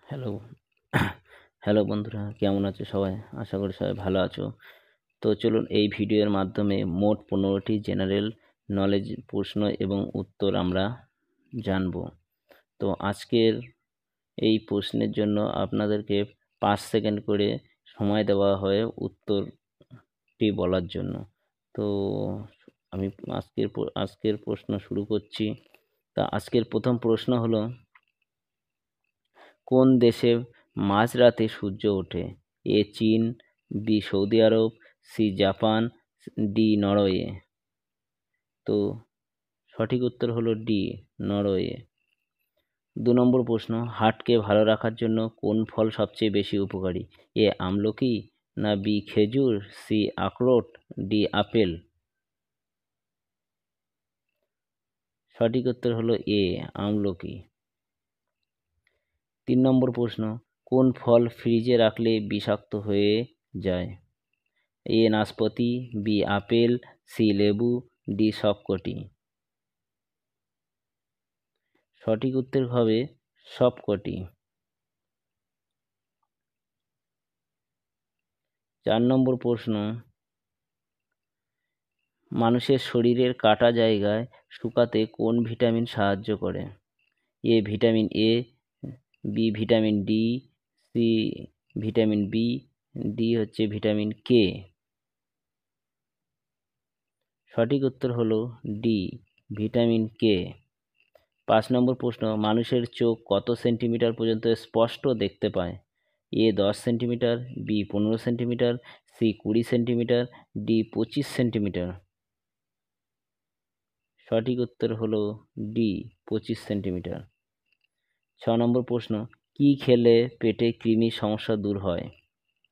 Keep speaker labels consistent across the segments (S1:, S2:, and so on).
S1: Hello hello বন্ধুরা, কেমন আছো সবাই? আশা করি সবাই ভালো আছো। তো চলুন এই ভিডিওর মাধ্যমে মোট 15টি জেনারেল নলেজ প্রশ্ন এবং উত্তর আমরা জানব। তো আজকের এই প্রশ্নের জন্য আপনাদেরকে 5 সেকেন্ড করে সময় দেওয়া হয় উত্তরটি বলার জন্য। তো আমি আজকের প্রশ্ন শুরু করছি। তা আজকের প্রথম প্রশ্ন হলো, কোন দেশে মাঝরাতে সূর্য ওঠে? এ চীন, বি সৌদি আরব, সি জাপান, ডি নরওয়ে। তো সঠিক উত্তর হলো ডি নরওয়ে। 2 নম্বর প্রশ্ন, হার্টকে ভালো রাখার জন্য কোন ফল সবচেয়ে বেশি উপকারী? এ আমলকি, না বি খেজুর, সি আখরোট, ডি আপেল। সঠিক উত্তর হলো এ আমলকি। 3 নম্বর প্রশ্ন, কোন ফল ফ্রিজে রাখলে বিষাক্ত হয়ে যায়? এ নাশপাতি, বি আপেল, সি লেবু, ডি সবকটি। সঠিক উত্তর হবে সবকটি। 4 নম্বর প্রশ্ন, মানুষের শরীরের কাটা জায়গায় শুকাতে কোন ভিটামিন সাহায্য করে? A vitamin A, B vitamin D, C vitamin B, D হচ্ছে ভিটামিন কে। সঠিক উত্তর হলো ডি ভিটামিন কে। 5 নম্বর প্রশ্ন, মানুষের চোখ কত সেন্টিমিটার পর্যন্ত স্পষ্ট দেখতে পায়? A 10 centimetre, B 15 centimetre, C 20 centimetre, D 25 centimetre. সঠিক উত্তর হলো ডি 25 সেন্টিমিটার। 6 নম্বর প্রশ্ন, কি খেলে পেটে কৃমির সমস্যা দূর হয়?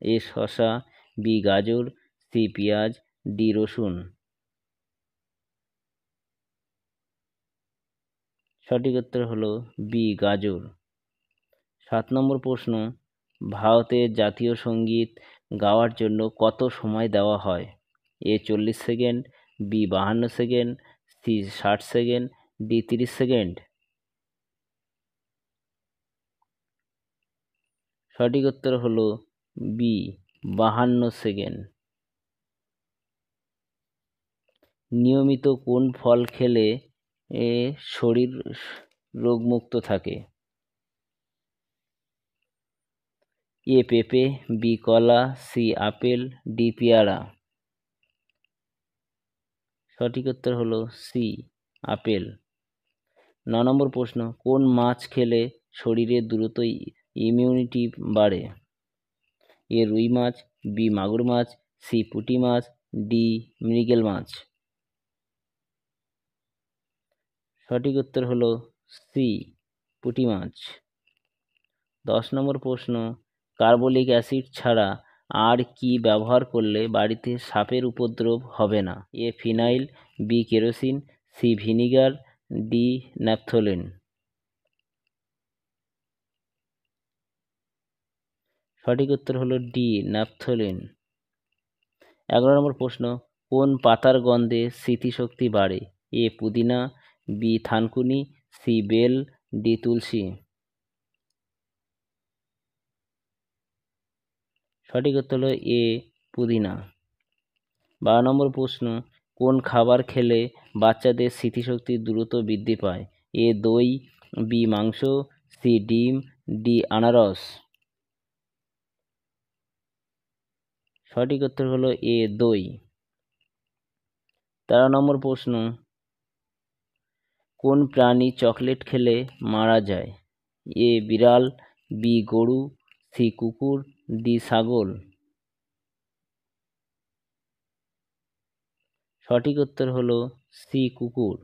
S1: এ শসা, বি গাজর, সি পেঁয়াজ, ডি রসুন। সঠিক উত্তর হলো বি গাজর। 7 নম্বর প্রশ্ন, ভারতের জাতীয় সঙ্গীত গাওয়ার জন্য কত সময় দেওয়া হয়? A 40 second, B 52 second, C 60 second, D 30 second. সঠিক উত্তর হলো বি 52 সেকেন্ড। নিয়মিত কোন ফল খেলে শরীর রোগমুক্ত থাকে? এ পেঁপে, বি কলা, সি আপেল, ডি পেয়ারা। সঠিক উত্তর হলো সি আপেল। 9 নম্বর প্রশ্ন, কোন মাছ খেলে শরীরে দ্রুত ইমিউনিটি বাড়ে? এ রুই মাছ, বি মাগুর মাছ, সি পুঁটি মাছ, ডি মৃগেল মাছ। সঠিক উত্তর হলো সি পুঁটি মাছ। 10 নম্বর প্রশ্ন, কার্বলিক অ্যাসিড ছাড়া আর কি ব্যবহার করলে বাড়িতে সাপের উপদ্রব হবে না? A phenyl, B kerosene, C vinegar, D naphthalene. সঠিক উত্তর হলো ডি ন্যাপথলিন। 11 নম্বর প্রশ্ন, কোন পাতার গন্ধে স্মৃতিশক্তি বাড়ে? এ পুদিনা, বি থানকুনি, সি বেল, ডি তুলসী। সঠিক উত্তর হলো এ পুদিনা। 12 নম্বর প্রশ্ন, কোন খাবার খেলে বাচ্চাদের স্মৃতিশক্তি দ্রুত বৃদ্ধি পায়? এ দই, বি মাংস, সি ডিম, ডি আনারস। সঠিক উত্তর হলো এ দই। 13 নম্বর প্রশ্ন, কোন প্রাণী চকলেট খেলে মারা যায়? এ বিড়াল, বি গরু, সি কুকুর, ডি ছাগল। সঠিক উত্তর হলো সি কুকুর।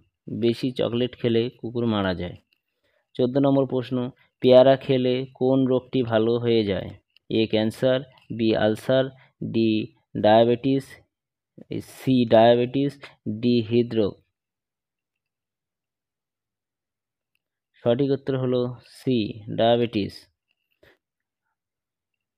S1: বেশি চকলেট খেলে কুকুর মারা যায়। 14 নম্বর প্রশ্ন, পেয়ারা খেলে কোন রোগটি ভালো হয়ে যায়? A cancer, B ulcer, D diabetes, C diabetes, D হৃদরোগ। সঠিক উত্তর হলো সি ডায়াবেটিস।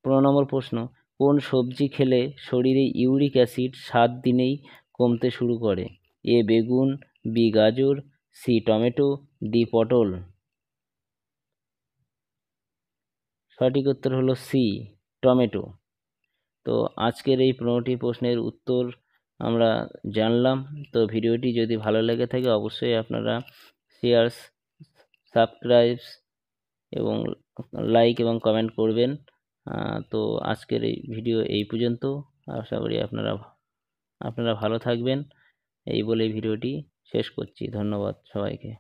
S1: 15 নম্বর প্রশ্ন, কোন সবজি খেলে শরীরে ইউরিক অ্যাসিড 7 দিনেই কমতে শুরু করে? এ বেগুন, বি গাজর, সি টমেটো, ডি পটল। সঠিক উত্তর হলো সি, টমেটো। তো আজকের এই 15টি প্রশ্নের উত্তর আমরা জানলাম। তো ভিডিওটি যদি ভালো লেগে থাকে অবশ্যই আপনারা শেয়ার, সাবস্ক্রাইব এবং লাইক এবং কমেন্ট করবেন। তো আজকের এই ভিডিও এই পর্যন্ত। আশা করি আপনারা ভালো থাকবেন। এই বলে ভিডিওটি শেষ করছি। ধন্যবাদ সবাইকে।